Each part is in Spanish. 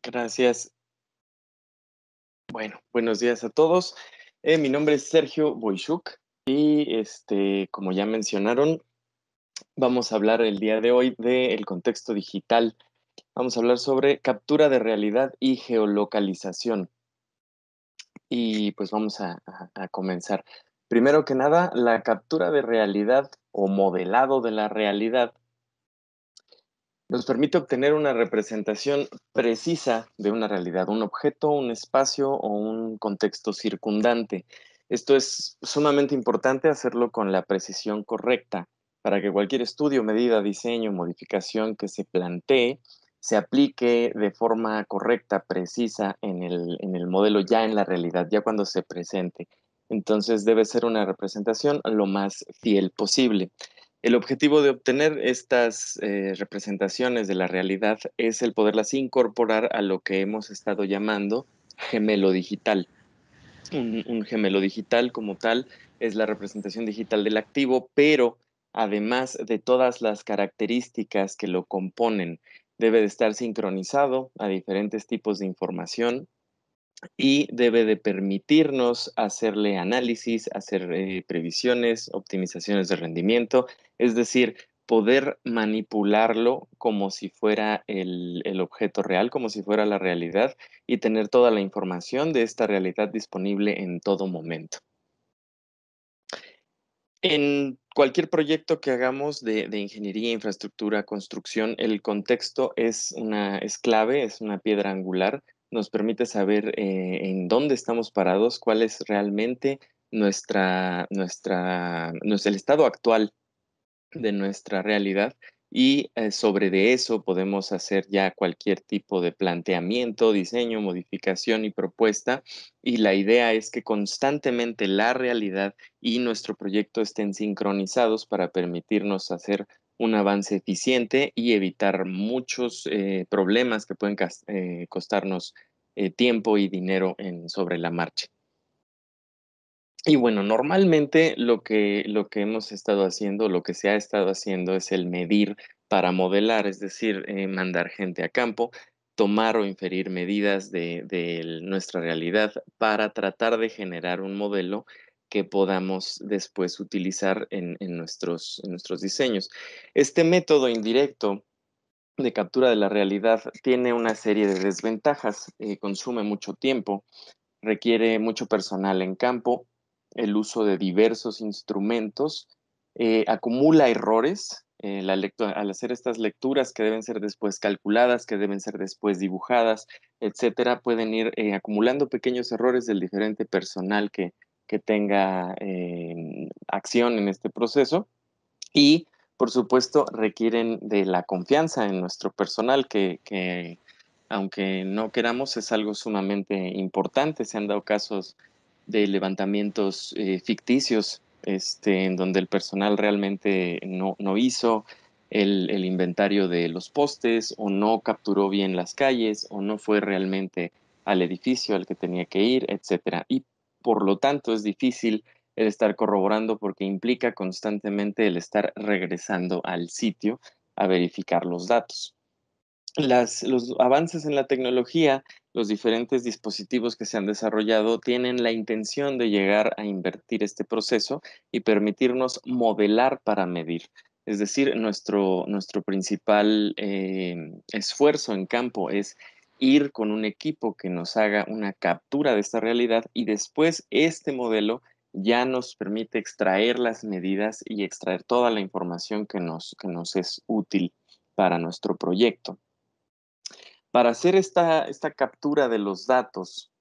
Gracias. Bueno, buenos días a todos. Mi nombre es Sergio Boishuk y como ya mencionaron, vamos a hablar el día de hoy del contexto digital. Vamos a hablar sobre captura de realidad y geolocalización. Y pues vamos a comenzar. Primero que nada, la captura de realidad o modelado de la realidad nos permite obtener una representación precisa de una realidad, un objeto, un espacio o un contexto circundante. Esto es sumamente importante hacerlo con la precisión correcta para que cualquier estudio, medida, diseño, modificación que se plantee se aplique de forma correcta, precisa en el modelo, ya en la realidad, ya cuando se presente. Entonces debe ser una representación lo más fiel posible. El objetivo de obtener estas representaciones de la realidad es el poderlas incorporar a lo que hemos estado llamando gemelo digital. Un gemelo digital como tal es la representación digital del activo, pero además de todas las características que lo componen, debe de estar sincronizado a diferentes tipos de información y debe de permitirnos hacerle análisis, hacer previsiones, optimizaciones de rendimiento, es decir, poder manipularlo como si fuera el objeto real, como si fuera la realidad y tener toda la información de esta realidad disponible en todo momento. En cualquier proyecto que hagamos de ingeniería, infraestructura, construcción, el contexto es clave, es una piedra angular. Nos permite saber en dónde estamos parados, cuál es realmente el estado actual de nuestra realidad y sobre de eso podemos hacer ya cualquier tipo de planteamiento, diseño, modificación y propuesta. Y la idea es que constantemente la realidad y nuestro proyecto estén sincronizados para permitirnos hacer un avance eficiente y evitar muchos problemas que pueden costarnos tiempo y dinero sobre la marcha. Y bueno, normalmente lo que hemos estado haciendo, lo que se ha estado haciendo es el medir para modelar, es decir, mandar gente a campo, tomar o inferir medidas de nuestra realidad para tratar de generar un modelo que podamos después utilizar en nuestros diseños. Este método indirecto de captura de la realidad tiene una serie de desventajas, consume mucho tiempo, requiere mucho personal en campo, el uso de diversos instrumentos, acumula errores. Al hacer estas lecturas que deben ser después calculadas, que deben ser después dibujadas, etcétera, pueden ir acumulando pequeños errores del diferente personal que tenga acción en este proceso y, por supuesto, requieren de la confianza en nuestro personal, que aunque no queramos, es algo sumamente importante. Se han dado casos de levantamientos ficticios, en donde el personal realmente no hizo el inventario de los postes, o no capturó bien las calles, o no fue realmente al edificio al que tenía que ir, etcétera. Y por lo tanto es difícil el estar corroborando porque implica constantemente el estar regresando al sitio a verificar los datos. Los avances en la tecnología, los diferentes dispositivos que se han desarrollado tienen la intención de llegar a invertir este proceso y permitirnos modelar para medir. Es decir, nuestro principal esfuerzo en campo es ir con un equipo que nos haga una captura de esta realidad y después este modelo ya nos permite extraer las medidas y extraer toda la información que nos es útil para nuestro proyecto. Para hacer esta captura de los datos,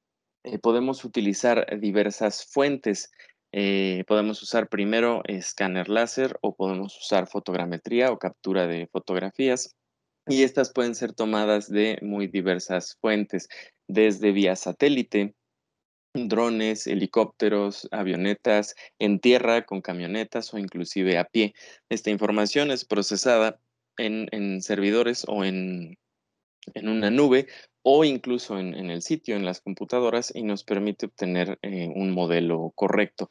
podemos utilizar diversas fuentes. Podemos usar primero escáner láser o podemos usar fotogrametría o captura de fotografías. Y estas pueden ser tomadas de muy diversas fuentes, desde vía satélite, drones, helicópteros, avionetas, en tierra con camionetas o inclusive a pie. Esta información es procesada en servidores o en una nube o incluso en el sitio, en las computadoras, y nos permite obtener un modelo correcto.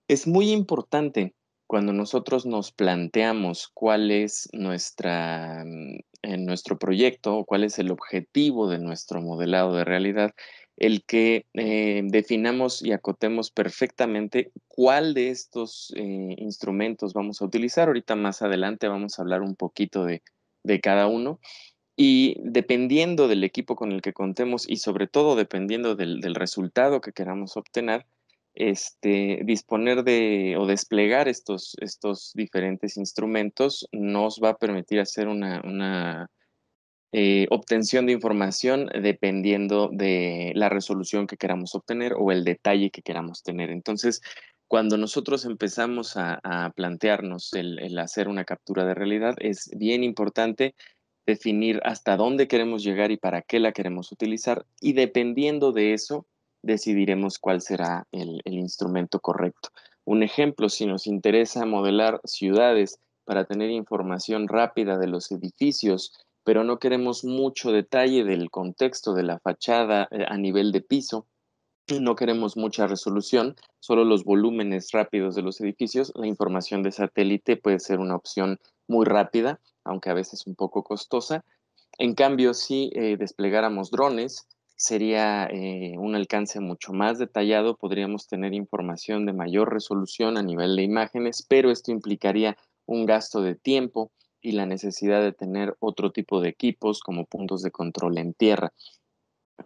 Es muy importante Cuando nosotros nos planteamos cuál es nuestro proyecto o cuál es el objetivo de nuestro modelado de realidad, el que definamos y acotemos perfectamente cuál de estos instrumentos vamos a utilizar. Ahorita más adelante vamos a hablar un poquito de cada uno. Y dependiendo del equipo con el que contemos y sobre todo dependiendo del resultado que queramos obtener, disponer de o desplegar estos diferentes instrumentos nos va a permitir hacer una obtención de información dependiendo de la resolución que queramos obtener o el detalle que queramos tener. Entonces, cuando nosotros empezamos a plantearnos el hacer una captura de realidad, es bien importante definir hasta dónde queremos llegar y para qué la queremos utilizar, y dependiendo de eso, decidiremos cuál será el instrumento correcto. Un ejemplo, si nos interesa modelar ciudades para tener información rápida de los edificios, pero no queremos mucho detalle del contexto de la fachada a nivel de piso, no queremos mucha resolución, solo los volúmenes rápidos de los edificios. La información de satélite puede ser una opción muy rápida, aunque a veces un poco costosa. En cambio, si desplegáramos drones, sería un alcance mucho más detallado, podríamos tener información de mayor resolución a nivel de imágenes, pero esto implicaría un gasto de tiempo y la necesidad de tener otro tipo de equipos como puntos de control en tierra,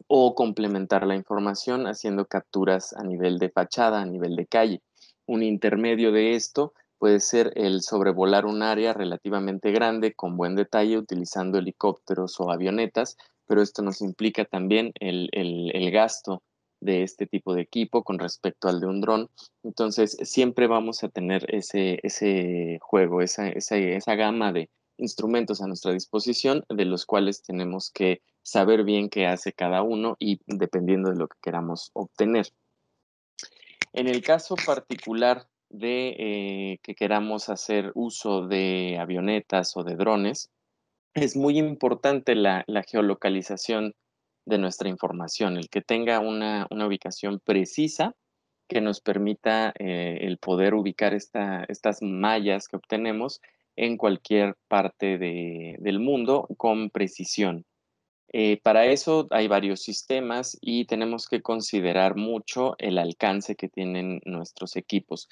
o complementar la información haciendo capturas a nivel de fachada, a nivel de calle. Un intermedio de esto puede ser el sobrevolar un área relativamente grande con buen detalle utilizando helicópteros o avionetas, pero esto nos implica también el gasto de este tipo de equipo con respecto al de un dron. Entonces, siempre vamos a tener ese juego, esa gama de instrumentos a nuestra disposición, de los cuales tenemos que saber bien qué hace cada uno y dependiendo de lo que queramos obtener. En el caso particular de que queramos hacer uso de avionetas o de drones, es muy importante la geolocalización de nuestra información, el que tenga una ubicación precisa que nos permita el poder ubicar estas mallas que obtenemos en cualquier parte del mundo con precisión. Para eso hay varios sistemas y tenemos que considerar mucho el alcance que tienen nuestros equipos.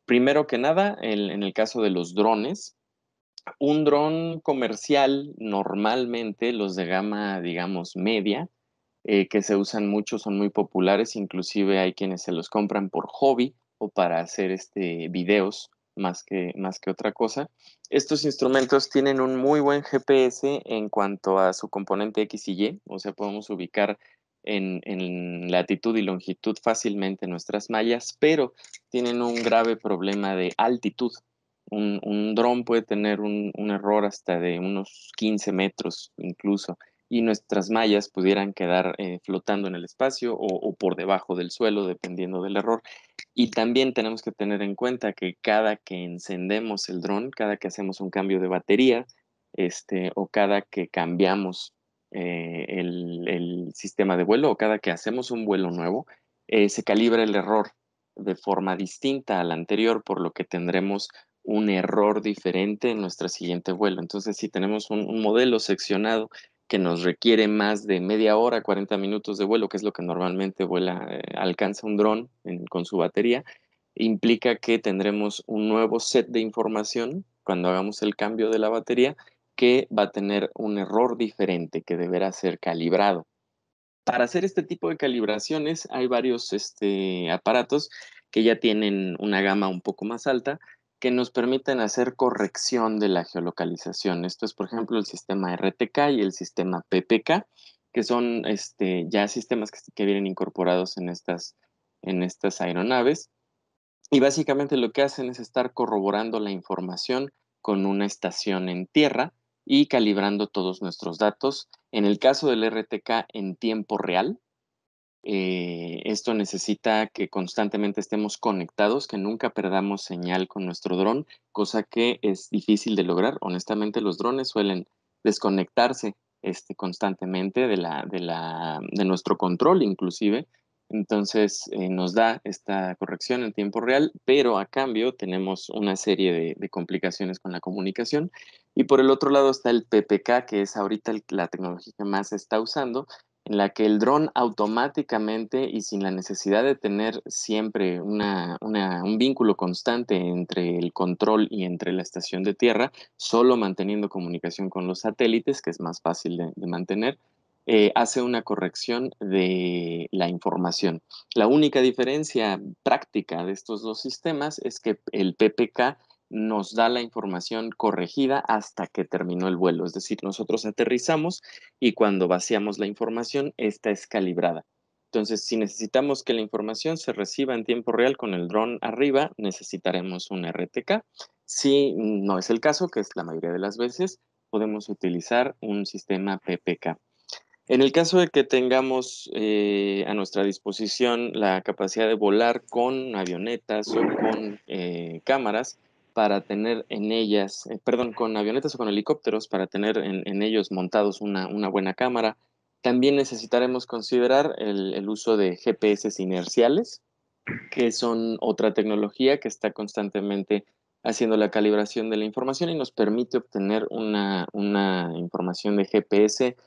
Primero que nada, en el caso de los drones, un dron comercial, normalmente los de gama, digamos, media, que se usan mucho, son muy populares, inclusive hay quienes se los compran por hobby o para hacer videos más que otra cosa. Estos instrumentos tienen un muy buen GPS en cuanto a su componente X y Y, o sea, podemos ubicar en latitud y longitud fácilmente nuestras mallas, pero tienen un grave problema de altitud. Un dron puede tener un error hasta de unos 15 metros incluso, y nuestras mallas pudieran quedar flotando en el espacio o por debajo del suelo, dependiendo del error. Y también tenemos que tener en cuenta que cada que encendemos el dron, cada que hacemos un cambio de batería, o cada que cambiamos el sistema de vuelo, o cada que hacemos un vuelo nuevo, se calibra el error de forma distinta al anterior, por lo que tendremos un error diferente en nuestro siguiente vuelo. Entonces, si tenemos un modelo seccionado que nos requiere más de media hora, 40 minutos de vuelo, que es lo que normalmente alcanza un dron con su batería, implica que tendremos un nuevo set de información cuando hagamos el cambio de la batería, que va a tener un error diferente que deberá ser calibrado. Para hacer este tipo de calibraciones hay varios aparatos que ya tienen una gama un poco más alta, que nos permiten hacer corrección de la geolocalización. Esto es, por ejemplo, el sistema RTK y el sistema PPK, que son ya sistemas que vienen incorporados en estas aeronaves. Y básicamente lo que hacen es estar corroborando la información con una estación en tierra y calibrando todos nuestros datos. En el caso del RTK, en tiempo real. Esto necesita que constantemente estemos conectados, que nunca perdamos señal con nuestro dron, cosa que es difícil de lograr. Honestamente, los drones suelen desconectarse constantemente de nuestro control, inclusive. Entonces, nos da esta corrección en tiempo real, pero a cambio tenemos una serie de complicaciones con la comunicación. Y por el otro lado está el PPK, que es ahorita la tecnología que más se está usando, en la que el dron automáticamente y sin la necesidad de tener siempre un vínculo constante entre el control y entre la estación de tierra, solo manteniendo comunicación con los satélites, que es más fácil de mantener, hace una corrección de la información. La única diferencia práctica de estos dos sistemas es que el PPK nos da la información corregida hasta que terminó el vuelo. Es decir, nosotros aterrizamos y cuando vaciamos la información, esta es calibrada. Entonces, si necesitamos que la información se reciba en tiempo real con el dron arriba, necesitaremos un RTK. Si no es el caso, que es la mayoría de las veces, podemos utilizar un sistema PPK. En el caso de que tengamos a nuestra disposición la capacidad de volar con avionetas o con cámaras para tener en ellas, perdón, con avionetas o con helicópteros para tener en ellos montados una buena cámara, también necesitaremos considerar el uso de GPS inerciales, que son otra tecnología que está constantemente haciendo la calibración de la información y nos permite obtener una información de GPS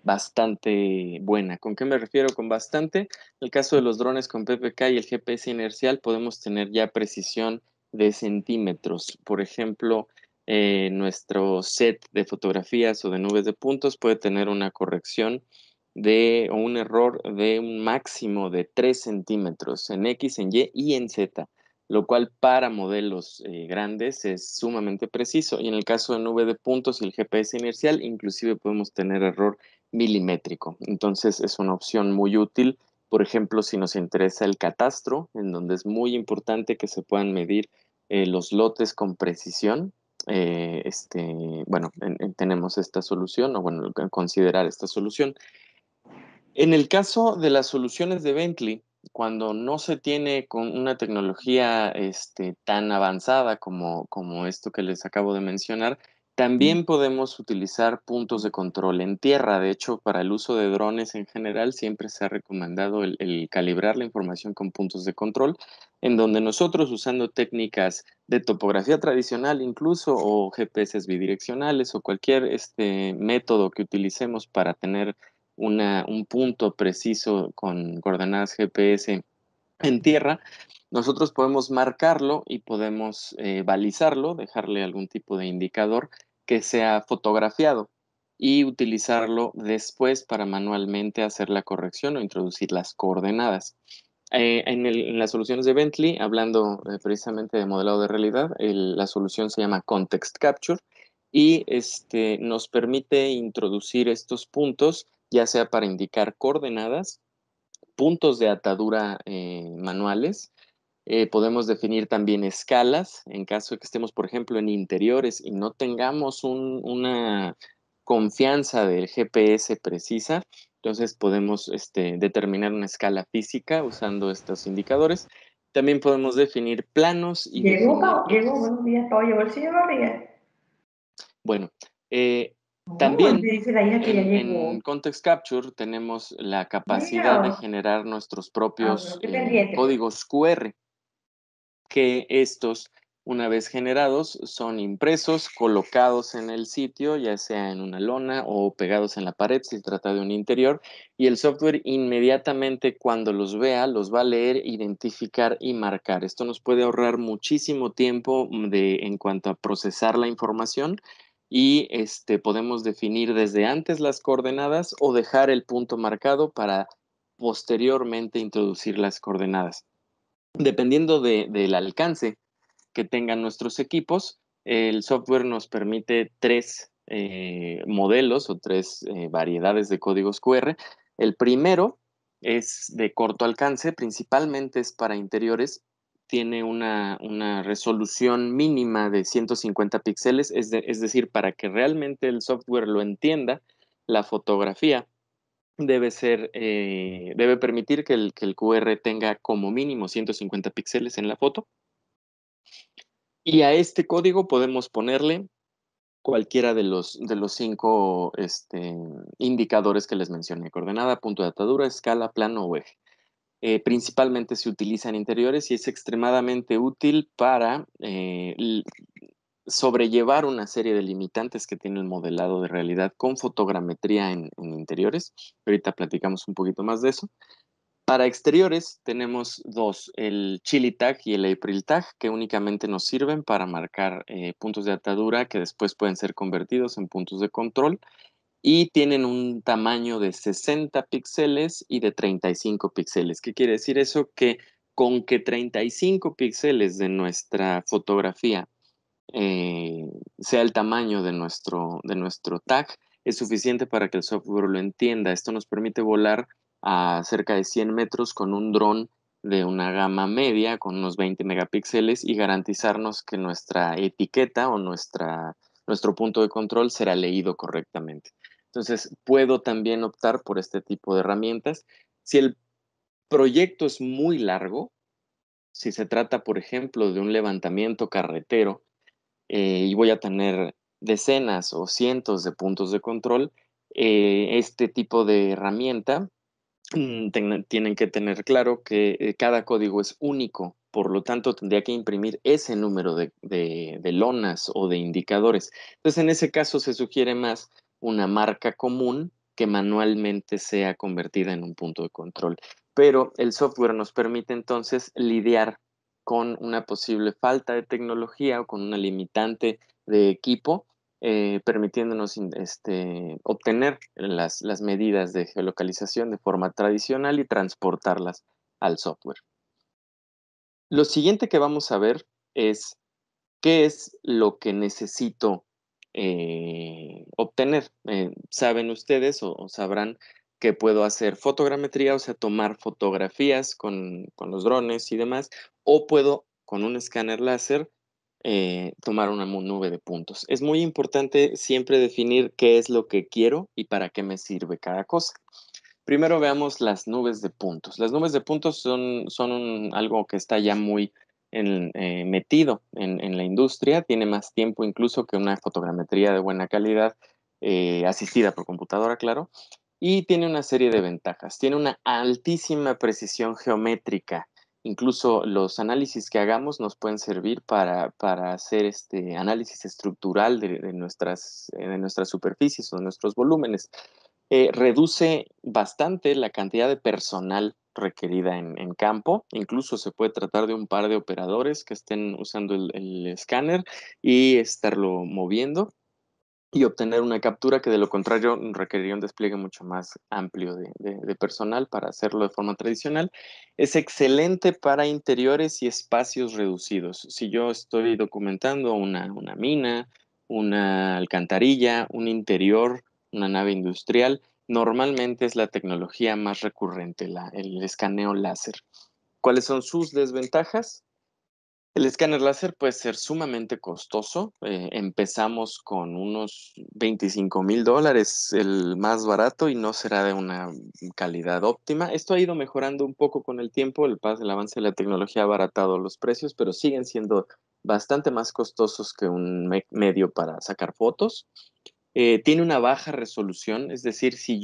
bastante buena. ¿Con qué me refiero con bastante? En el caso de los drones con PPK y el GPS inercial podemos tener ya precisión de centímetros. Por ejemplo, nuestro set de fotografías o de nubes de puntos puede tener una corrección o un error de un máximo de 3 centímetros en X, en Y y en Z, lo cual para modelos grandes es sumamente preciso. Y en el caso de nube de puntos y el GPS inercial, inclusive podemos tener error milimétrico. Entonces es una opción muy útil, por ejemplo, si nos interesa el catastro, en donde es muy importante que se puedan medir los lotes con precisión. Bueno, tenemos esta solución, o bueno, considerar esta solución. En el caso de las soluciones de Bentley, cuando no se tiene con una tecnología tan avanzada como esto que les acabo de mencionar, también podemos utilizar puntos de control en tierra. De hecho, para el uso de drones en general, siempre se ha recomendado el calibrar la información con puntos de control, en donde nosotros, usando técnicas de topografía tradicional incluso, o GPS bidireccionales, o cualquier método que utilicemos para tener un punto preciso con coordenadas GPS en tierra, nosotros podemos marcarlo y podemos balizarlo, dejarle algún tipo de indicador que sea fotografiado y utilizarlo después para manualmente hacer la corrección o introducir las coordenadas. En las soluciones de Bentley, hablando precisamente de modelado de realidad, la solución se llama Context Capture y nos permite introducir estos puntos, ya sea para indicar coordenadas, puntos de atadura manuales. Podemos definir también escalas en caso de que estemos, por ejemplo, en interiores y no tengamos una confianza del GPS precisa. Entonces podemos determinar una escala física usando estos indicadores. También podemos definir planos y definir Llegó, ejes. buenos días, todo llegó el señor Barriga. Bueno, eh, No, me también dice la hija que ya en llegó. Context Capture tenemos la capacidad de Bueno, generar nuestros bueno, propios qué pendiente, pues. códigos QR, que estos, una vez generados, son impresos, colocados en el sitio, ya sea en una lona o pegados en la pared si se trata de un interior, y el software inmediatamente cuando los vea, los va a leer, identificar y marcar. Esto nos puede ahorrar muchísimo tiempo en cuanto a procesar la información y podemos definir desde antes las coordenadas o dejar el punto marcado para posteriormente introducir las coordenadas. Dependiendo del alcance que tengan nuestros equipos, el software nos permite tres modelos o tres variedades de códigos QR. El primero es de corto alcance, principalmente es para interiores. Tiene una resolución mínima de 150 píxeles, es decir, para que realmente el software lo entienda, la fotografía debe permitir que el QR tenga como mínimo 150 píxeles en la foto. Y a este código podemos ponerle cualquiera de los cinco indicadores que les mencioné: coordenada, punto de atadura, escala, plano o eje. Principalmente se utiliza en interiores y es extremadamente útil para sobrellevar una serie de limitantes que tiene el modelado de realidad con fotogrametría en interiores. Ahorita platicamos un poquito más de eso. Para exteriores tenemos dos, el Chili Tag y el April Tag, que únicamente nos sirven para marcar puntos de atadura que después pueden ser convertidos en puntos de control y tienen un tamaño de 60 píxeles y de 35 píxeles. ¿Qué quiere decir eso? Que con que 35 píxeles de nuestra fotografía sea el tamaño de nuestro tag, es suficiente para que el software lo entienda. Esto nos permite volar a cerca de 100 metros con un dron de una gama media, con unos 20 megapíxeles, y garantizarnos que nuestra etiqueta o nuestro punto de control será leído correctamente. Entonces, puedo también optar por este tipo de herramientas. Si el proyecto es muy largo, si se trata, por ejemplo, de un levantamiento carretero, y voy a tener decenas o cientos de puntos de control, este tipo de herramienta tienen que tener claro que cada código es único, por lo tanto tendría que imprimir ese número de lonas o de indicadores. Entonces, en ese caso se sugiere más una marca común que manualmente sea convertida en un punto de control. Pero el software nos permite entonces lidiar con una posible falta de tecnología o con una limitante de equipo, permitiéndonos obtener las medidas de geolocalización de forma tradicional y transportarlas al software. Lo siguiente que vamos a ver es qué es lo que necesito obtener. Saben ustedes o sabrán que puedo hacer fotogrametría, o sea, tomar fotografías con los drones y demás, o puedo con un escáner láser tomar una nube de puntos. Es muy importante siempre definir qué es lo que quiero y para qué me sirve cada cosa. Primero veamos las nubes de puntos. Las nubes de puntos son algo que está ya muy metido en la industria, tiene más tiempo incluso que una fotogrametría de buena calidad, asistida por computadora, claro, y tiene una serie de ventajas. Tiene una altísima precisión geométrica. Incluso los análisis que hagamos nos pueden servir para hacer este análisis estructural de nuestras superficies o de nuestros volúmenes. Reduce bastante la cantidad de personal requerida en campo. Incluso se puede tratar de un par de operadores que estén usando el escáner y estarlo moviendo y obtener una captura que de lo contrario requeriría un despliegue mucho más amplio de personal para hacerlo de forma tradicional. Es excelente para interiores y espacios reducidos. Si yo estoy documentando una mina, una alcantarilla, un interior, una nave industrial, normalmente es la tecnología más recurrente, el escaneo láser. ¿Cuáles son sus desventajas? El escáner láser puede ser sumamente costoso. Empezamos con unos $25,000, el más barato, y no será de una calidad óptima. Esto ha ido mejorando un poco con el tiempo. El avance de la tecnología ha abaratado los precios, pero siguen siendo bastante más costosos que un medio para sacar fotos. Tiene una baja resolución, es decir, si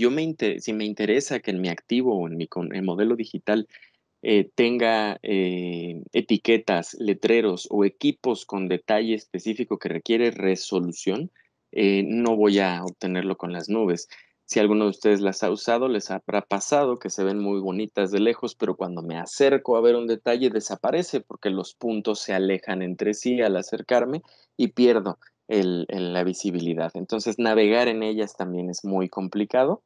me interesa que en mi activo o en modelo digital tenga etiquetas, letreros o equipos con detalle específico que requiere resolución, no voy a obtenerlo con las nubes. Si alguno de ustedes las ha usado, les habrá pasado que se ven muy bonitas de lejos, pero cuando me acerco a ver un detalle desaparece porque los puntos se alejan entre sí al acercarme y pierdo la visibilidad. Entonces, navegar en ellas también es muy complicado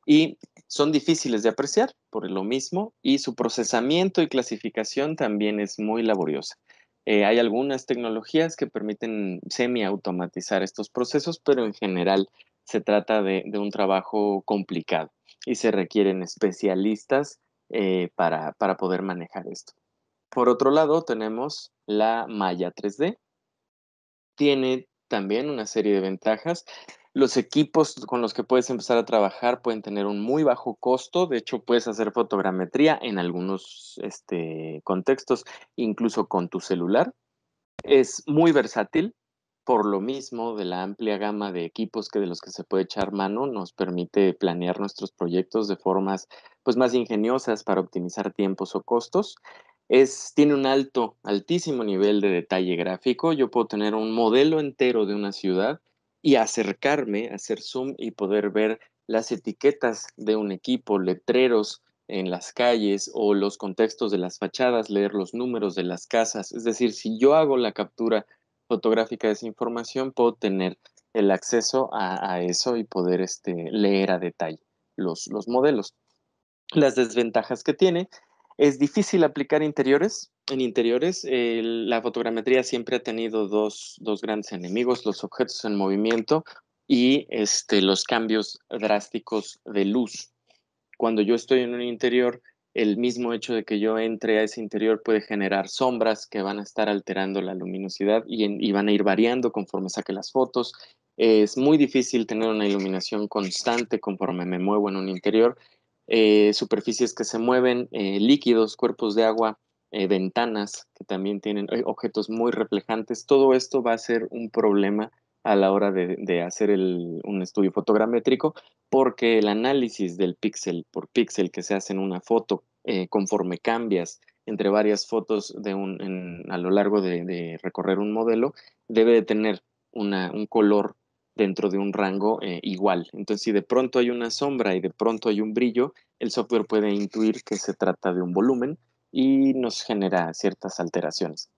y son difíciles de apreciar por lo mismo, y su procesamiento y clasificación también es muy laboriosa. Hay algunas tecnologías que permiten semi-automatizar estos procesos, pero en general se trata de un trabajo complicado y se requieren especialistas para poder manejar esto. Por otro lado, tenemos la Maya 3D. Tiene también una serie de ventajas. Los equipos con los que puedes empezar a trabajar pueden tener un muy bajo costo. De hecho, puedes hacer fotogrametría en algunos contextos, incluso con tu celular. Es muy versátil. Por lo mismo, de la amplia gama de equipos de los que se puede echar mano, nos permite planear nuestros proyectos de formas pues, más ingeniosas para optimizar tiempos o costos. Tiene un altísimo nivel de detalle gráfico. Yo puedo tener un modelo entero de una ciudad y acercarme, hacer zoom y poder ver las etiquetas de un equipo, letreros en las calles o los contextos de las fachadas, leer los números de las casas. Es decir, si yo hago la captura fotográfica de esa información, puedo tener el acceso a eso y poder leer a detalle los modelos. Las desventajas que tiene, es difícil aplicar interiores. En interiores, la fotogrametría siempre ha tenido dos grandes enemigos, los objetos en movimiento y los cambios drásticos de luz. Cuando yo estoy en un interior, el mismo hecho de que yo entre a ese interior puede generar sombras que van a estar alterando la luminosidad y van a ir variando conforme saque las fotos. Es muy difícil tener una iluminación constante conforme me muevo en un interior. Superficies que se mueven, líquidos, cuerpos de agua, ventanas que también tienen objetos muy reflejantes. Todo esto va a ser un problema a la hora de hacer un estudio fotogramétrico, porque el análisis del píxel por píxel que se hace en una foto, conforme cambias entre varias fotos a lo largo de recorrer un modelo, debe de tener un color dentro de un rango igual. Entonces, si de pronto hay una sombra y de pronto hay un brillo, el software puede intuir que se trata de un volumen y nos genera ciertas alteraciones.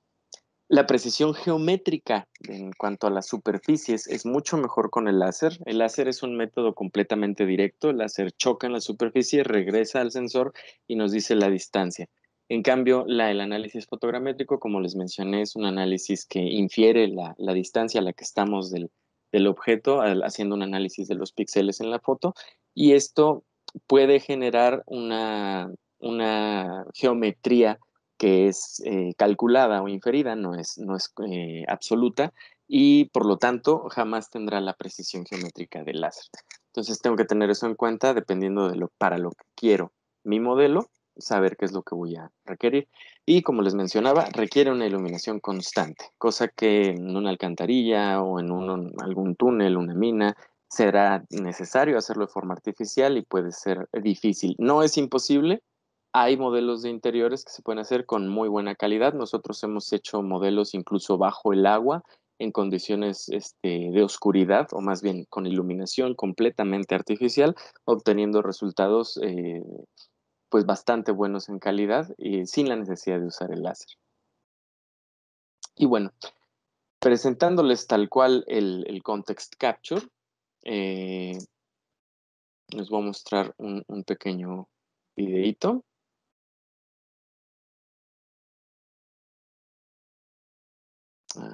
La precisión geométrica en cuanto a las superficies es mucho mejor con el láser. El láser es un método completamente directo. El láser choca en la superficie, regresa al sensor y nos dice la distancia. En cambio, el análisis fotogramétrico, como les mencioné, es un análisis que infiere la distancia a la que estamos del objeto, haciendo un análisis de los píxeles en la foto. Y esto puede generar una geometría que es calculada o inferida, no es absoluta, y por lo tanto jamás tendrá la precisión geométrica del láser. Entonces tengo que tener eso en cuenta dependiendo para lo que quiero mi modelo, saber qué es lo que voy a requerir. Y como les mencionaba, requiere una iluminación constante, cosa que en una alcantarilla o en algún túnel, una mina, será necesario hacerlo de forma artificial y puede ser difícil. No es imposible. Hay modelos de interiores que se pueden hacer con muy buena calidad. Nosotros hemos hecho modelos incluso bajo el agua, en condiciones de oscuridad, o más bien con iluminación completamente artificial, obteniendo resultados pues bastante buenos en calidad y sin la necesidad de usar el láser. Y bueno, presentándoles tal cual el context capture, eh, les voy a mostrar un pequeño videíto.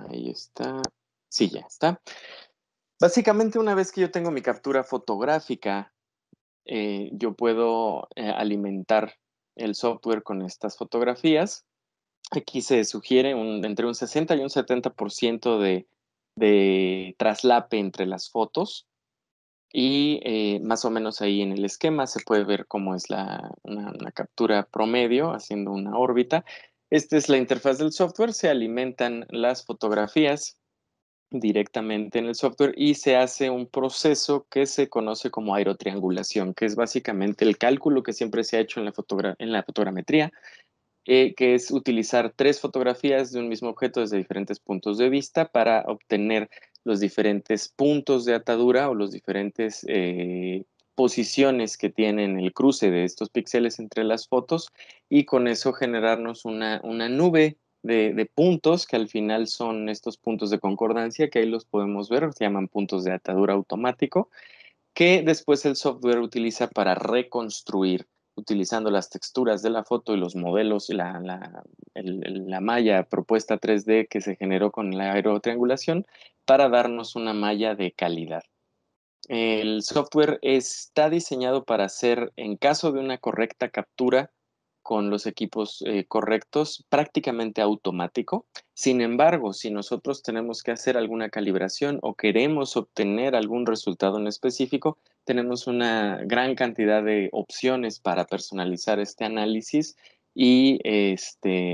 Ahí está. Sí, ya está. Básicamente, una vez que yo tengo mi captura fotográfica, yo puedo alimentar el software con estas fotografías. Aquí se sugiere entre un 60 y un 70% de traslape entre las fotos. Y más o menos ahí en el esquema se puede ver cómo es una captura promedio haciendo una órbita. Esta es la interfaz del software. Se alimentan las fotografías directamente en el software y se hace un proceso que se conoce como aerotriangulación, que es básicamente el cálculo que siempre se ha hecho en la fotogrametría, que es utilizar tres fotografías de un mismo objeto desde diferentes puntos de vista para obtener los diferentes puntos de atadura o los diferentes posiciones que tienen el cruce de estos píxeles entre las fotos, y con eso generarnos una nube de puntos que al final son estos puntos de concordancia, que ahí los podemos ver, se llaman puntos de atadura automático, que después el software utiliza para reconstruir, utilizando las texturas de la foto y los modelos, la malla propuesta 3D que se generó con la aerotriangulación, para darnos una malla de calidad. El software está diseñado para hacer, en caso de una correcta captura con los equipos correctos, prácticamente automático. Sin embargo, si nosotros tenemos que hacer alguna calibración o queremos obtener algún resultado en específico, tenemos una gran cantidad de opciones para personalizar este análisis y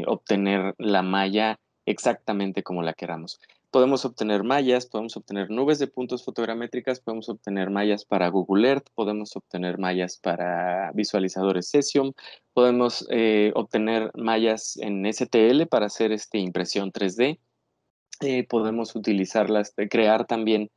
obtener la malla exactamente como la queramos. Podemos obtener mallas, podemos obtener nubes de puntos fotogramétricas, podemos obtener mallas para Google Earth, podemos obtener mallas para visualizadores Cesium, podemos obtener mallas en STL para hacer impresión 3D. Podemos utilizarlas, crear también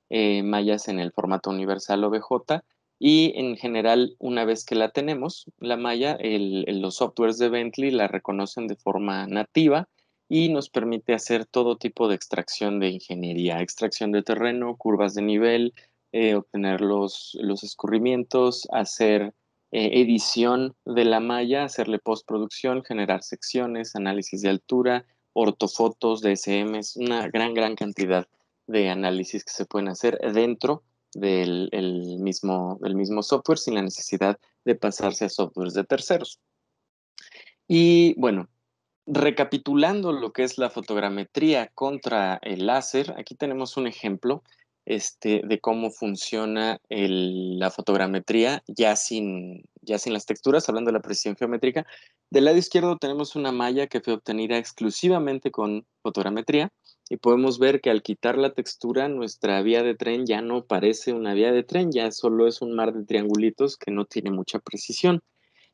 mallas en el formato universal OBJ y en general, una vez que la tenemos, la malla, los softwares de Bentley la reconocen de forma nativa y nos permite hacer todo tipo de extracción de ingeniería, extracción de terreno, curvas de nivel, obtener los escurrimientos, hacer edición de la malla, hacerle postproducción, generar secciones, análisis de altura, ortofotos, DSMs, una gran cantidad de análisis que se pueden hacer dentro del mismo software sin la necesidad de pasarse a softwares de terceros. Y bueno, recapitulando lo que es la fotogrametría contra el láser, aquí tenemos un ejemplo de cómo funciona la fotogrametría ya sin las texturas, hablando de la precisión geométrica. Del lado izquierdo tenemos una malla que fue obtenida exclusivamente con fotogrametría y podemos ver que al quitar la textura, nuestra vía de tren ya no parece una vía de tren, ya solo es un mar de triangulitos que no tiene mucha precisión.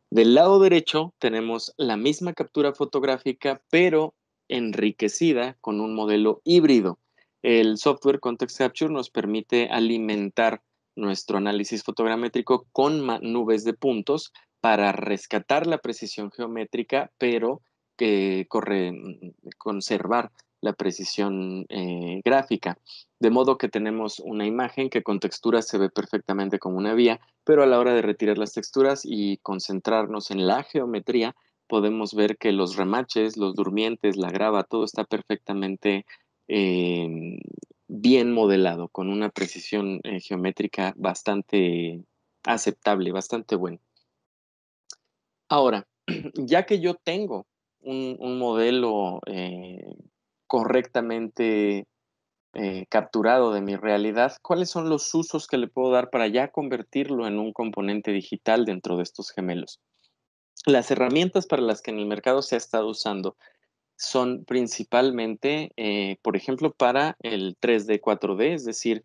Del lado derecho tenemos la misma captura fotográfica, pero enriquecida con un modelo híbrido. El software Context Capture nos permite alimentar nuestro análisis fotogramétrico con nubes de puntos para rescatar la precisión geométrica, pero conservar la precisión gráfica. De modo que tenemos una imagen que con textura se ve perfectamente como una vía, pero a la hora de retirar las texturas y concentrarnos en la geometría, podemos ver que los remaches, los durmientes, la grava, todo está perfectamente eh, bien modelado, con una precisión geométrica bastante aceptable, bastante buena. Ahora, ya que yo tengo un modelo correctamente capturado de mi realidad, ¿cuáles son los usos que le puedo dar para ya convertirlo en un componente digital dentro de estos gemelos? Las herramientas para las que en el mercado se ha estado usando son principalmente, por ejemplo, para el 3D, 4D, es decir,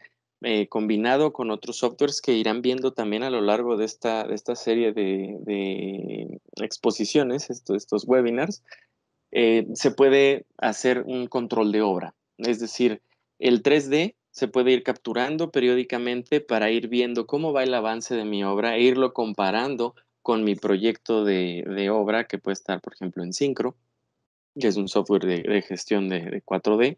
combinado con otros softwares que irán viendo también a lo largo de esta serie de exposiciones, estos webinars. Se puede hacer un control de obra. Es decir, el 3D se puede ir capturando periódicamente para ir viendo cómo va el avance de mi obra e irlo comparando con mi proyecto de obra que puede estar, por ejemplo, en Syncro, que es un software de gestión de 4D,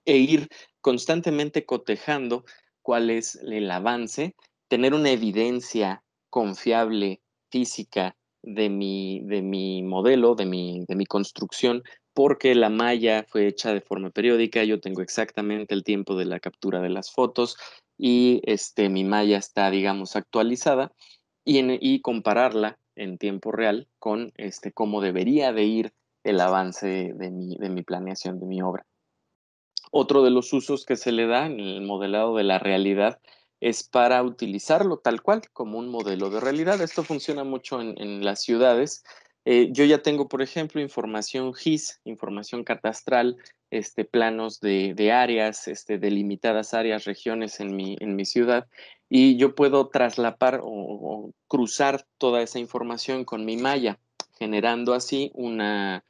e ir constantemente cotejando cuál es el avance, tener una evidencia confiable, física, de mi modelo, de mi construcción, porque la malla fue hecha de forma periódica, yo tengo exactamente el tiempo de la captura de las fotos y mi malla está, digamos, actualizada y compararla en tiempo real con cómo debería de ir el avance de mi planeación de mi obra. Otro de los usos que se le da en el modelado de la realidad es para utilizarlo tal cual como un modelo de realidad. Esto funciona mucho en las ciudades. Yo ya tengo, por ejemplo, información GIS, información catastral, planos de áreas, delimitadas áreas, regiones en mi ciudad, y yo puedo traslapar o cruzar toda esa información con mi malla, generando así un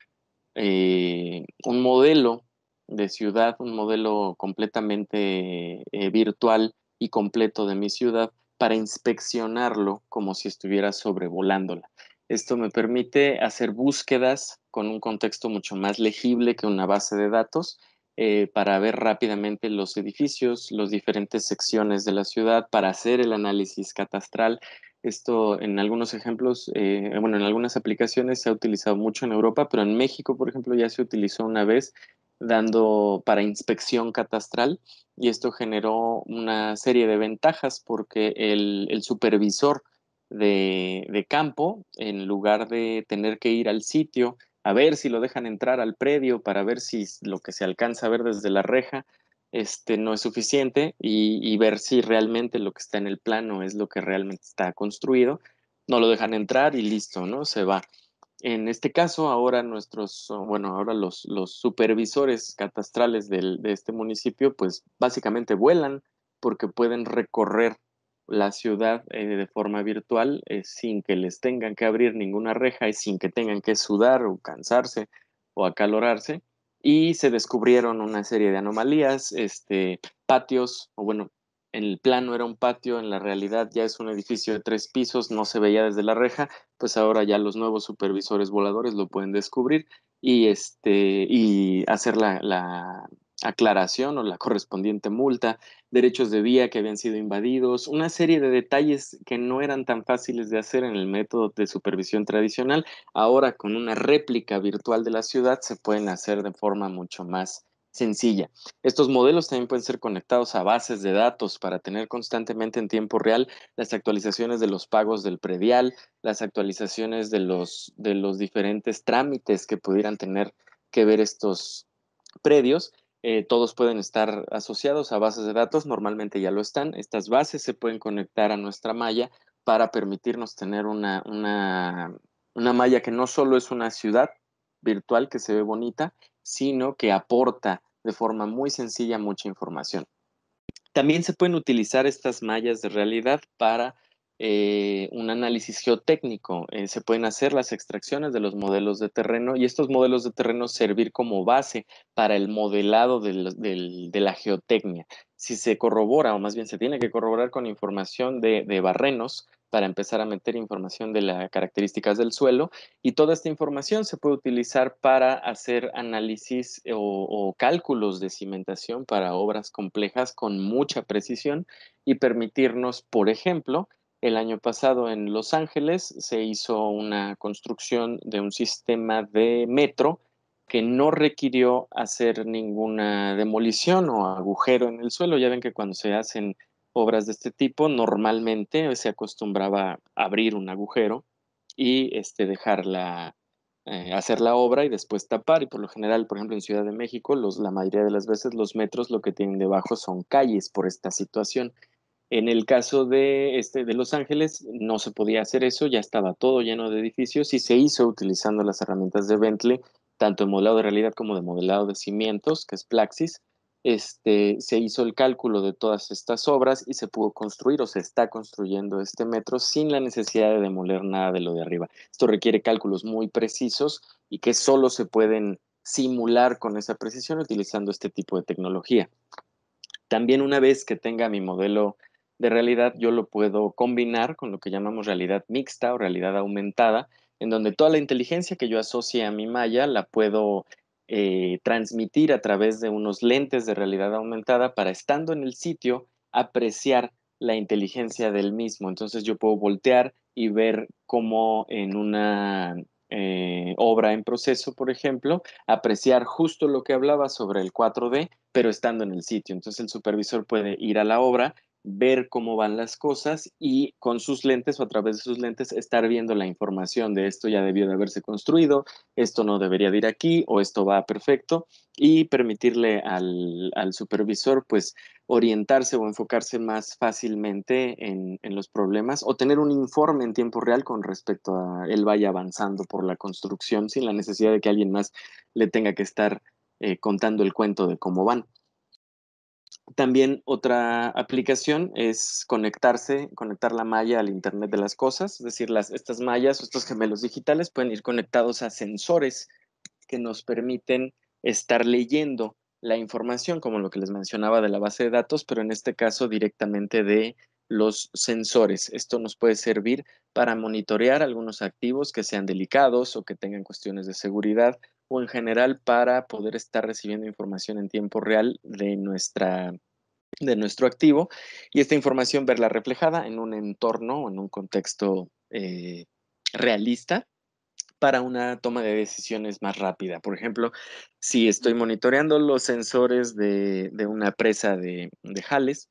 modelo de ciudad, un modelo completamente virtual y completo de mi ciudad para inspeccionarlo como si estuviera sobrevolándola. Esto me permite hacer búsquedas con un contexto mucho más legible que una base de datos para ver rápidamente los edificios, las diferentes secciones de la ciudad, para hacer el análisis catastral. Esto en algunos ejemplos, bueno, en algunas aplicaciones se ha utilizado mucho en Europa, pero en México, por ejemplo, ya se utilizó una vez dando para inspección catastral y esto generó una serie de ventajas porque el supervisor de campo, en lugar de tener que ir al sitio a ver si lo dejan entrar al predio para ver si lo que se alcanza a ver desde la reja no es suficiente y ver si realmente lo que está en el plano es lo que realmente está construido. No lo dejan entrar y listo, ¿no? Se va. En este caso, ahora ahora los supervisores catastrales de este municipio, pues básicamente vuelan porque pueden recorrer la ciudad de forma virtual sin que les tengan que abrir ninguna reja y sin que tengan que sudar o cansarse o acalorarse. Y se descubrieron una serie de anomalías, patios, o bueno, en el plano era un patio, en la realidad ya es un edificio de 3 pisos, no se veía desde la reja, pues ahora ya los nuevos supervisores voladores lo pueden descubrir y hacer la aclaración o la correspondiente multa, derechos de vía que habían sido invadidos, una serie de detalles que no eran tan fáciles de hacer en el método de supervisión tradicional. Ahora con una réplica virtual de la ciudad se pueden hacer de forma mucho más sencilla. Estos modelos también pueden ser conectados a bases de datos para tener constantemente en tiempo real las actualizaciones de los pagos del predial, las actualizaciones de los diferentes trámites que pudieran tener que ver estos predios. Todos pueden estar asociados a bases de datos, normalmente ya lo están. Estas bases se pueden conectar a nuestra malla para permitirnos tener una malla que no solo es una ciudad virtual que se ve bonita, sino que aporta de forma muy sencilla mucha información. También se pueden utilizar estas mallas de realidad para un análisis geotécnico. Se pueden hacer las extracciones de los modelos de terreno y estos modelos de terreno servir como base para el modelado de la geotecnia. Si se corrobora, o más bien se tiene que corroborar con información de barrenos para empezar a meter información de las características del suelo, y toda esta información se puede utilizar para hacer análisis o cálculos de cimentación para obras complejas con mucha precisión y permitirnos, por ejemplo, el año pasado en Los Ángeles se hizo una construcción de un sistema de metro que no requirió hacer ninguna demolición o agujero en el suelo. Ya ven que cuando se hacen obras de este tipo, normalmente se acostumbraba a abrir un agujero y hacer la obra y después tapar. Y por lo general, por ejemplo, en Ciudad de México, la mayoría de las veces los metros lo que tienen debajo son calles por esta situación. En el caso de Los Ángeles, no se podía hacer eso, ya estaba todo lleno de edificios y se hizo utilizando las herramientas de Bentley, tanto de modelado de realidad como de modelado de cimientos, que es Plaxis. Se hizo el cálculo de todas estas obras y se pudo construir o se está construyendo este metro sin la necesidad de demoler nada de lo de arriba. Esto requiere cálculos muy precisos y que solo se pueden simular con esa precisión utilizando este tipo de tecnología. También una vez que tenga mi modelo de realidad, yo lo puedo combinar con lo que llamamos realidad mixta o realidad aumentada, en donde toda la inteligencia que yo asocie a mi malla la puedo transmitir a través de unos lentes de realidad aumentada para, estando en el sitio, apreciar la inteligencia del mismo. Entonces yo puedo voltear y ver cómo en una obra en proceso, por ejemplo, apreciar justo lo que hablaba sobre el 4D, pero estando en el sitio. Entonces el supervisor puede ir a la obra, ver cómo van las cosas y con sus lentes o a través de sus lentes estar viendo la información de esto ya debió de haberse construido, esto no debería de ir aquí o esto va perfecto, y permitirle al supervisor pues orientarse o enfocarse más fácilmente en los problemas o tener un informe en tiempo real con respecto a él vaya avanzando por la construcción sin la necesidad de que alguien más le tenga que estar contando el cuento de cómo van. También otra aplicación es conectar la malla al Internet de las cosas, es decir, estas mallas o estos gemelos digitales pueden ir conectados a sensores que nos permiten estar leyendo la información, como lo que les mencionaba de la base de datos, pero en este caso directamente de los sensores. Esto nos puede servir para monitorear algunos activos que sean delicados o que tengan cuestiones de seguridad, o en general para poder estar recibiendo información en tiempo real de nuestro activo, y esta información verla reflejada en un entorno o en un contexto realista para una toma de decisiones más rápida. Por ejemplo, si estoy monitoreando los sensores de una presa de jales,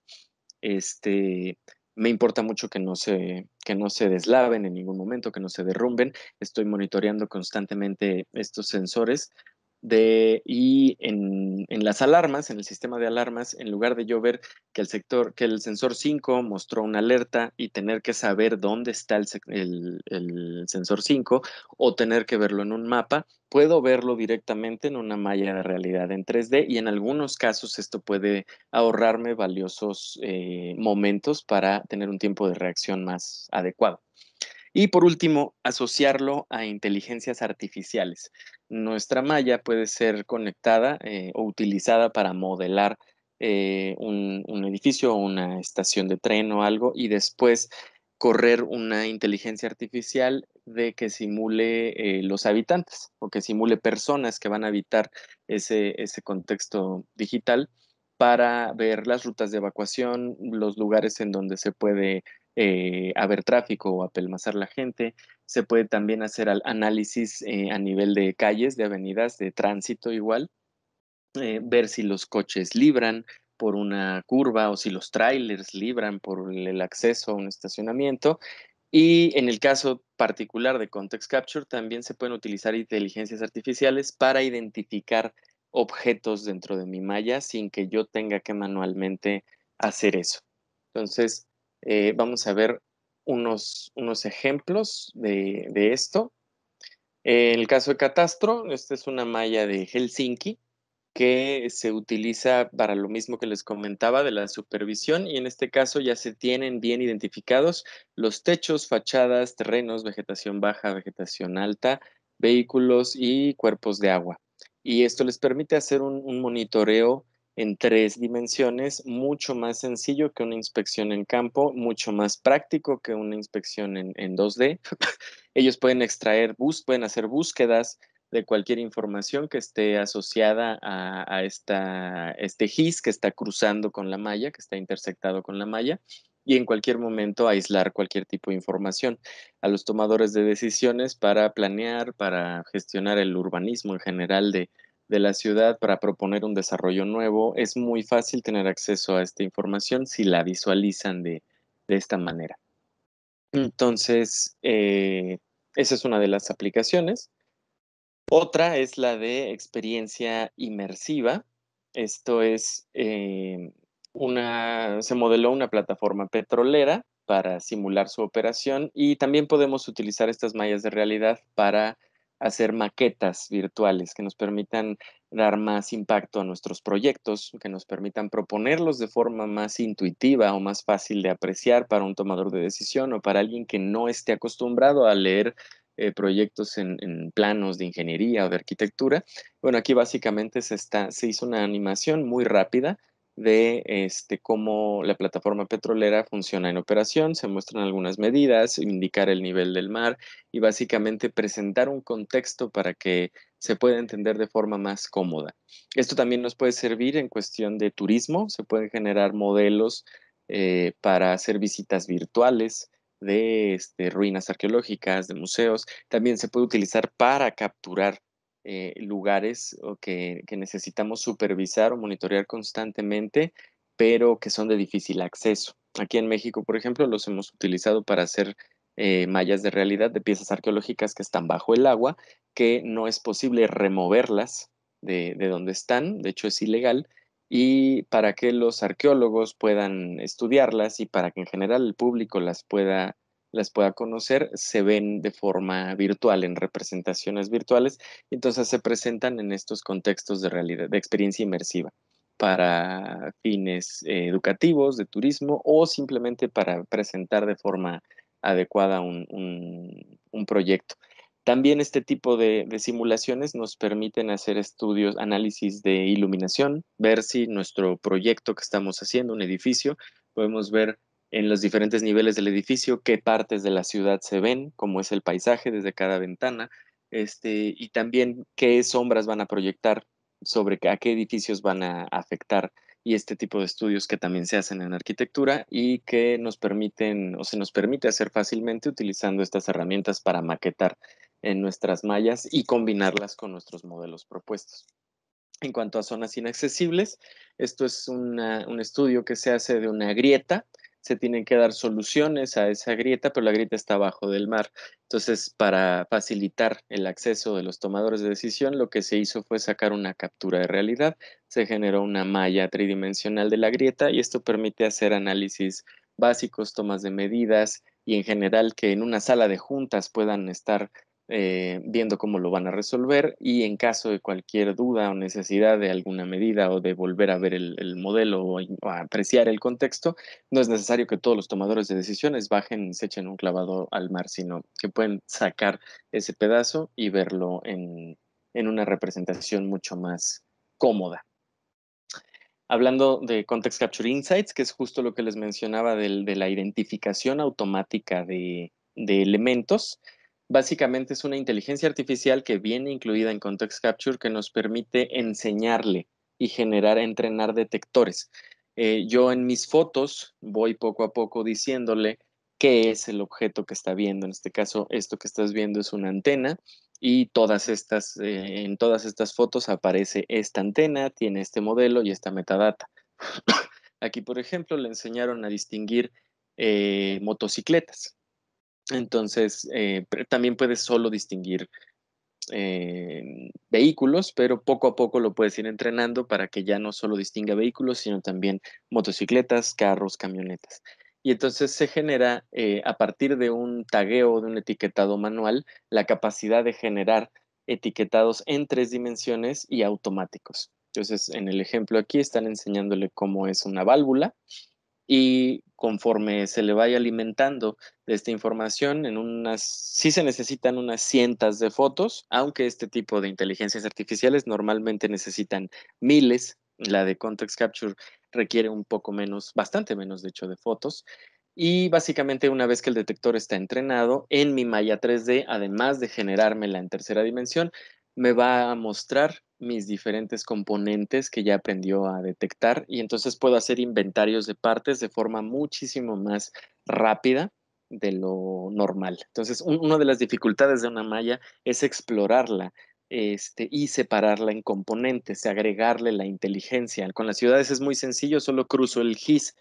este, me importa mucho que no se deslaven en ningún momento, que no se derrumben. Estoy monitoreando constantemente estos sensores. Y en las alarmas, en el sistema de alarmas, en lugar de yo ver que el sensor 5 mostró una alerta y tener que saber dónde está el sensor 5 o tener que verlo en un mapa, puedo verlo directamente en una malla de realidad en 3D y en algunos casos esto puede ahorrarme valiosos momentos para tener un tiempo de reacción más adecuado. Y por último, asociarlo a inteligencias artificiales. Nuestra malla puede ser conectada o utilizada para modelar un edificio o una estación de tren o algo y después correr una inteligencia artificial de que simule los habitantes o que simule personas que van a habitar ese contexto digital para ver las rutas de evacuación, los lugares en donde se puede haber tráfico o apelmazar la gente. Se puede también hacer análisis a nivel de calles, de avenidas, de tránsito igual, ver si los coches libran por una curva o si los trailers libran por el acceso a un estacionamiento. Y en el caso particular de Context Capture, también se pueden utilizar inteligencias artificiales para identificar objetos dentro de mi malla sin que yo tenga que manualmente hacer eso. Entonces, vamos a ver unos ejemplos de esto. En el caso de Catastro, esta es una malla de Helsinki que se utiliza para lo mismo que les comentaba de la supervisión y en este caso ya se tienen bien identificados los techos, fachadas, terrenos, vegetación baja, vegetación alta, vehículos y cuerpos de agua. Y esto les permite hacer un monitoreo en 3 dimensiones, mucho más sencillo que una inspección en campo, mucho más práctico que una inspección en 2D. Ellos pueden pueden hacer búsquedas de cualquier información que esté asociada a este GIS que está cruzando con la malla, que está intersectado con la malla, y en cualquier momento aislar cualquier tipo de información a los tomadores de decisiones para planear, para gestionar el urbanismo en general de la ciudad, para proponer un desarrollo nuevo. Es muy fácil tener acceso a esta información si la visualizan de esta manera. Entonces, esa es una de las aplicaciones. Otra es la de experiencia inmersiva. Esto es se modeló una plataforma petrolera para simular su operación y también podemos utilizar estas mallas de realidad para hacer maquetas virtuales que nos permitan dar más impacto a nuestros proyectos, que nos permitan proponerlos de forma más intuitiva o más fácil de apreciar para un tomador de decisión o para alguien que no esté acostumbrado a leer proyectos en planos de ingeniería o de arquitectura. Bueno, aquí básicamente se hizo una animación muy rápida de cómo la plataforma petrolera funciona en operación, se muestran algunas medidas, indicar el nivel del mar y básicamente presentar un contexto para que se pueda entender de forma más cómoda. Esto también nos puede servir en cuestión de turismo, se pueden generar modelos para hacer visitas virtuales de ruinas arqueológicas, de museos. También se puede utilizar para capturar lugares que necesitamos supervisar o monitorear constantemente, pero que son de difícil acceso. Aquí en México, por ejemplo, los hemos utilizado para hacer mallas de realidad de piezas arqueológicas que están bajo el agua, que no es posible removerlas de donde están, de hecho es ilegal, y para que los arqueólogos puedan estudiarlas y para que en general el público las pueda conocer, se ven de forma virtual, en representaciones virtuales, y entonces se presentan en estos contextos de realidad, de experiencia inmersiva, para fines educativos, de turismo o simplemente para presentar de forma adecuada un proyecto. También este tipo de simulaciones nos permiten hacer estudios, análisis de iluminación, ver si nuestro proyecto que estamos haciendo, un edificio, podemos ver en los diferentes niveles del edificio qué partes de la ciudad se ven, cómo es el paisaje desde cada ventana, y también qué sombras van a proyectar sobre a qué edificios van a afectar y este tipo de estudios que también se hacen en arquitectura y que nos permiten o se nos permite hacer fácilmente utilizando estas herramientas para maquetar en nuestras mallas y combinarlas con nuestros modelos propuestos. En cuanto a zonas inaccesibles, esto es un estudio que se hace de una grieta. se tienen que dar soluciones a esa grieta, pero la grieta está abajo del mar. Entonces, para facilitar el acceso de los tomadores de decisión, lo que se hizo fue sacar una captura de realidad. Se generó una malla tridimensional de la grieta y esto permite hacer análisis básicos, tomas de medidas y en general que en una sala de juntas puedan estar viendo cómo lo van a resolver y en caso de cualquier duda o necesidad de alguna medida o de volver a ver el modelo o a apreciar el contexto, no es necesario que todos los tomadores de decisiones bajen y se echen un clavado al mar, sino que pueden sacar ese pedazo y verlo en una representación mucho más cómoda. Hablando de Context Capture Insights, que es justo lo que les mencionaba de la identificación automática de elementos, básicamente es una inteligencia artificial que viene incluida en Context Capture que nos permite enseñarle y generar, entrenar detectores. Yo en mis fotos voy poco a poco diciéndole qué es el objeto que está viendo. En este caso, esto que estás viendo es una antena y en todas estas fotos aparece esta antena, tiene este modelo y esta metadata. Aquí, por ejemplo, le enseñaron a distinguir motocicletas. Entonces, también puedes solo distinguir vehículos, pero poco a poco lo puedes ir entrenando para que ya no solo distinga vehículos, sino también motocicletas, carros, camionetas. Y entonces se genera, a partir de un tagueo, de un etiquetado manual, la capacidad de generar etiquetados en 3 dimensiones y automáticos. Entonces, en el ejemplo aquí están enseñándole cómo es una válvula y conforme se le vaya alimentando de esta información, sí se necesitan unas cientos de fotos, aunque este tipo de inteligencias artificiales normalmente necesitan miles. La de Context Capture requiere un poco menos, bastante menos de hecho, de fotos. Y básicamente una vez que el detector está entrenado en mi malla 3D, además de generármela en tercera dimensión, me va a mostrar mis diferentes componentes que ya aprendió a detectar y entonces puedo hacer inventarios de partes de forma muchísimo más rápida de lo normal. Entonces, una de las dificultades de una malla es explorarla y separarla en componentes, agregarle la inteligencia. Con las ciudades es muy sencillo, solo cruzo el GIS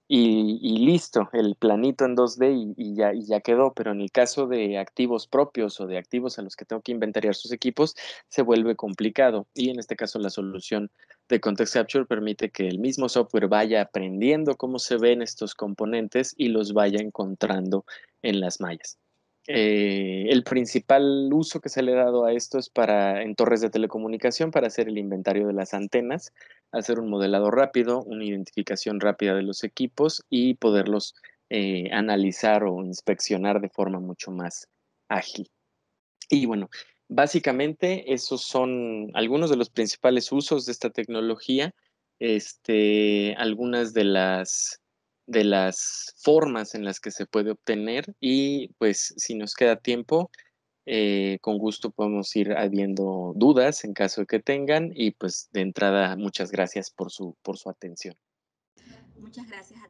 y listo, el planito en 2D y ya quedó, pero en el caso de activos propios o de activos a los que tengo que inventariar sus equipos, se vuelve complicado y en este caso la solución de Context Capture permite que el mismo software vaya aprendiendo cómo se ven estos componentes y los vaya encontrando en las mallas. El principal uso que se le ha dado a esto es en torres de telecomunicación para hacer el inventario de las antenas, hacer un modelado rápido, una identificación rápida de los equipos y poderlos analizar o inspeccionar de forma mucho más ágil. Y bueno, básicamente esos son algunos de los principales usos de esta tecnología, algunas de las formas en las que se puede obtener y pues si nos queda tiempo, con gusto podemos ir habiendo dudas en caso de que tengan y pues de entrada muchas gracias por su atención. Muchas gracias a